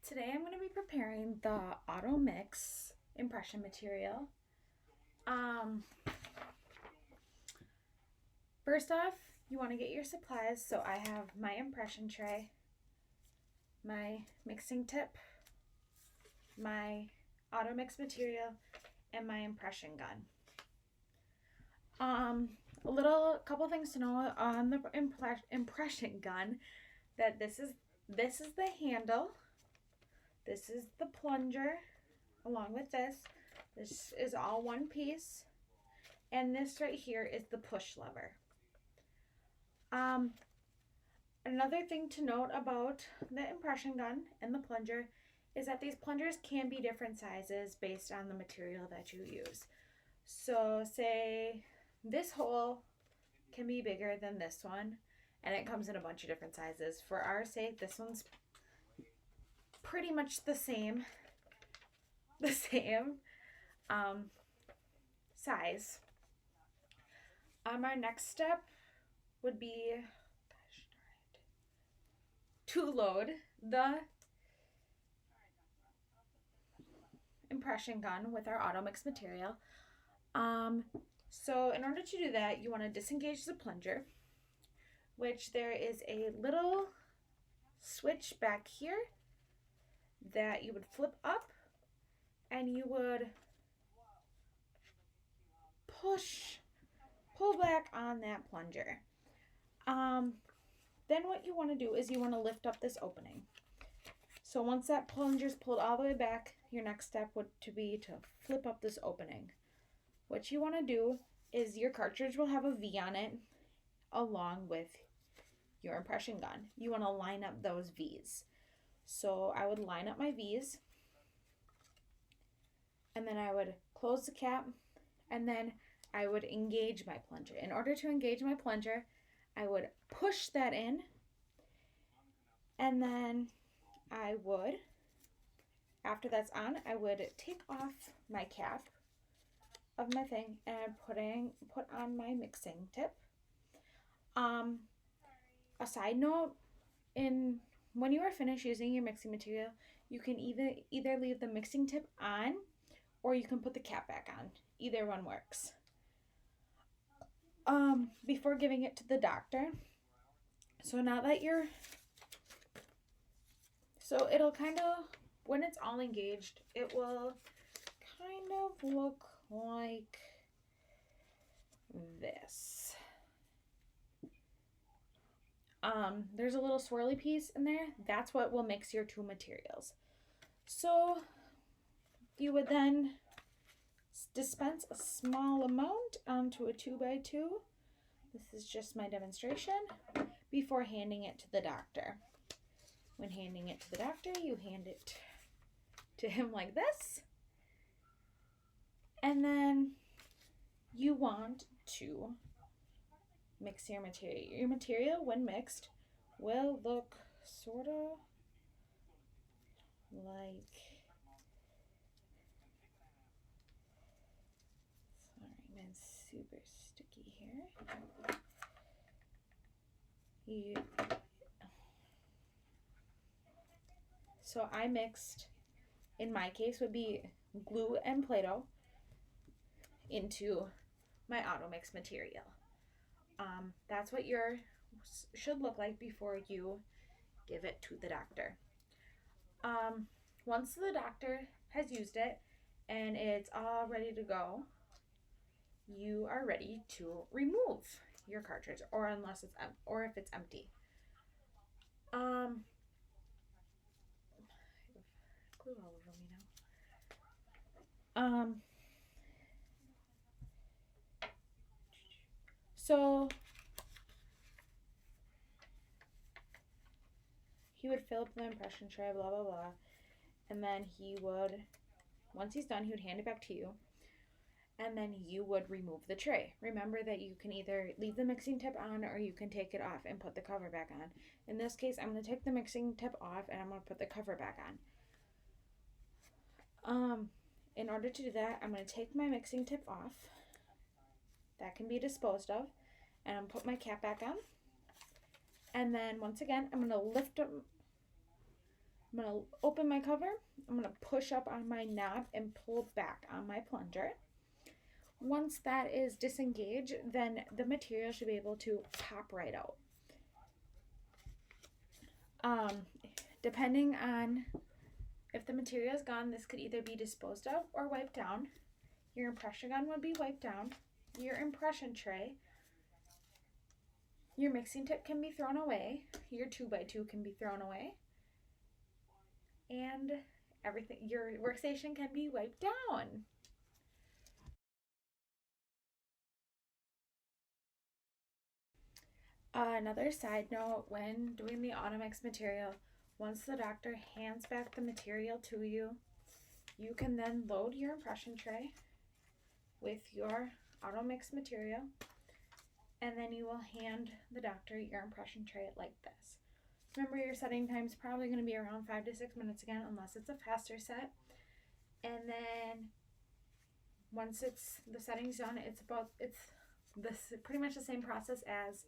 Today I'm going to be preparing the Auto Mix impression material. Um, First off, you want to get your supplies. So I have my impression tray, my mixing tip, my Auto Mix material, and my impression gun. A couple things to know on the impression gun, that this is the handle, this is the plunger, along with this. This is all one piece. And this right here is the push lever. Another thing to note about the impression gun and the plunger is that these plungers can be different sizes based on the material that you use. So say this hole can be bigger than this one, and it comes in a bunch of different sizes. For our sake, this one's pretty much the same size. Our next step would be to load the impression gun with our Auto Mix material. So in order to do that, you want to disengage the plunger, which there is a little switch back here that you would flip up, and you would pull back on that plunger. Then what you want to do is you want to lift up this opening. So once that plunger is pulled all the way back, your next step would be to flip up this opening. What you want to do is your cartridge will have a V on it along with your impression gun. You want to line up those V's. So I would line up my V's, and then I would close the cap, and then I would engage my plunger. In order to engage my plunger, I would push that in, and then I would, after that's on, I would take off my cap of my thing and put on my mixing tip. A side note, when you are finished using your mixing material, you can either leave the mixing tip on, or you can put the cap back on. Either one works. Before giving it to the doctor, so it'll kind of, when it's all engaged, it will kind of look like this. There's a little swirly piece in there. That's what will mix your two materials. So you would then dispense a small amount onto a 2x2. This is just my demonstration before handing it to the doctor. When handing it to the doctor, you hand it to him like this. And then you want to mix your material. Your material, when mixed, will look sort of like, sorry, man, super sticky here. So I mixed, in my case, would be glue and Play-Doh into my Auto Mix material. That's what yours should look like before you give it to the doctor. Once the doctor has used it and it's all ready to go, you are ready to remove your cartridge, or if it's empty. Glue all over me now. So he would fill up the impression tray, blah blah blah, and then he would, once he's done, he would hand it back to you, and then you would remove the tray. Remember that you can either leave the mixing tip on, or you can take it off and put the cover back on. In this case, I'm going to take the mixing tip off and I'm going to put the cover back on. In order to do that, I'm going to take my mixing tip off. That can be disposed of, and I'm going to put my cap back on. And then once again, I'm going to lift up I'm going to open my cover. I'm going to push up on my knob and pull back on my plunger. Once that is disengaged, then the material should be able to pop right out. Depending on if the material is gone, this could either be disposed of or wiped down. Your impression gun would be wiped down. Your impression tray, your mixing tip can be thrown away. Your 2x2 can be thrown away. And everything, your workstation can be wiped down. Another side note, when doing the auto-mix material, once the doctor hands back the material to you, you can then load your impression tray with your auto-mix material, and then you will hand the doctor your impression tray like this. Remember, your setting time is probably going to be around 5 to 6 minutes again, unless it's a faster set. And then once the setting's done, it's pretty much the same process as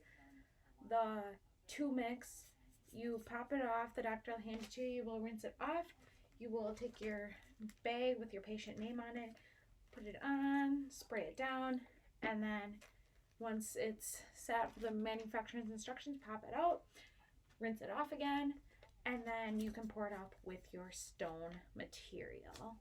the 2-mix. You pop it off, the doctor will hand it to you, you will rinse it off, you will take your bag with your patient name on it, put it on, spray it down, and then once it's set for the manufacturer's instructions, pop it out, rinse it off again, and then you can pour it up with your stone material.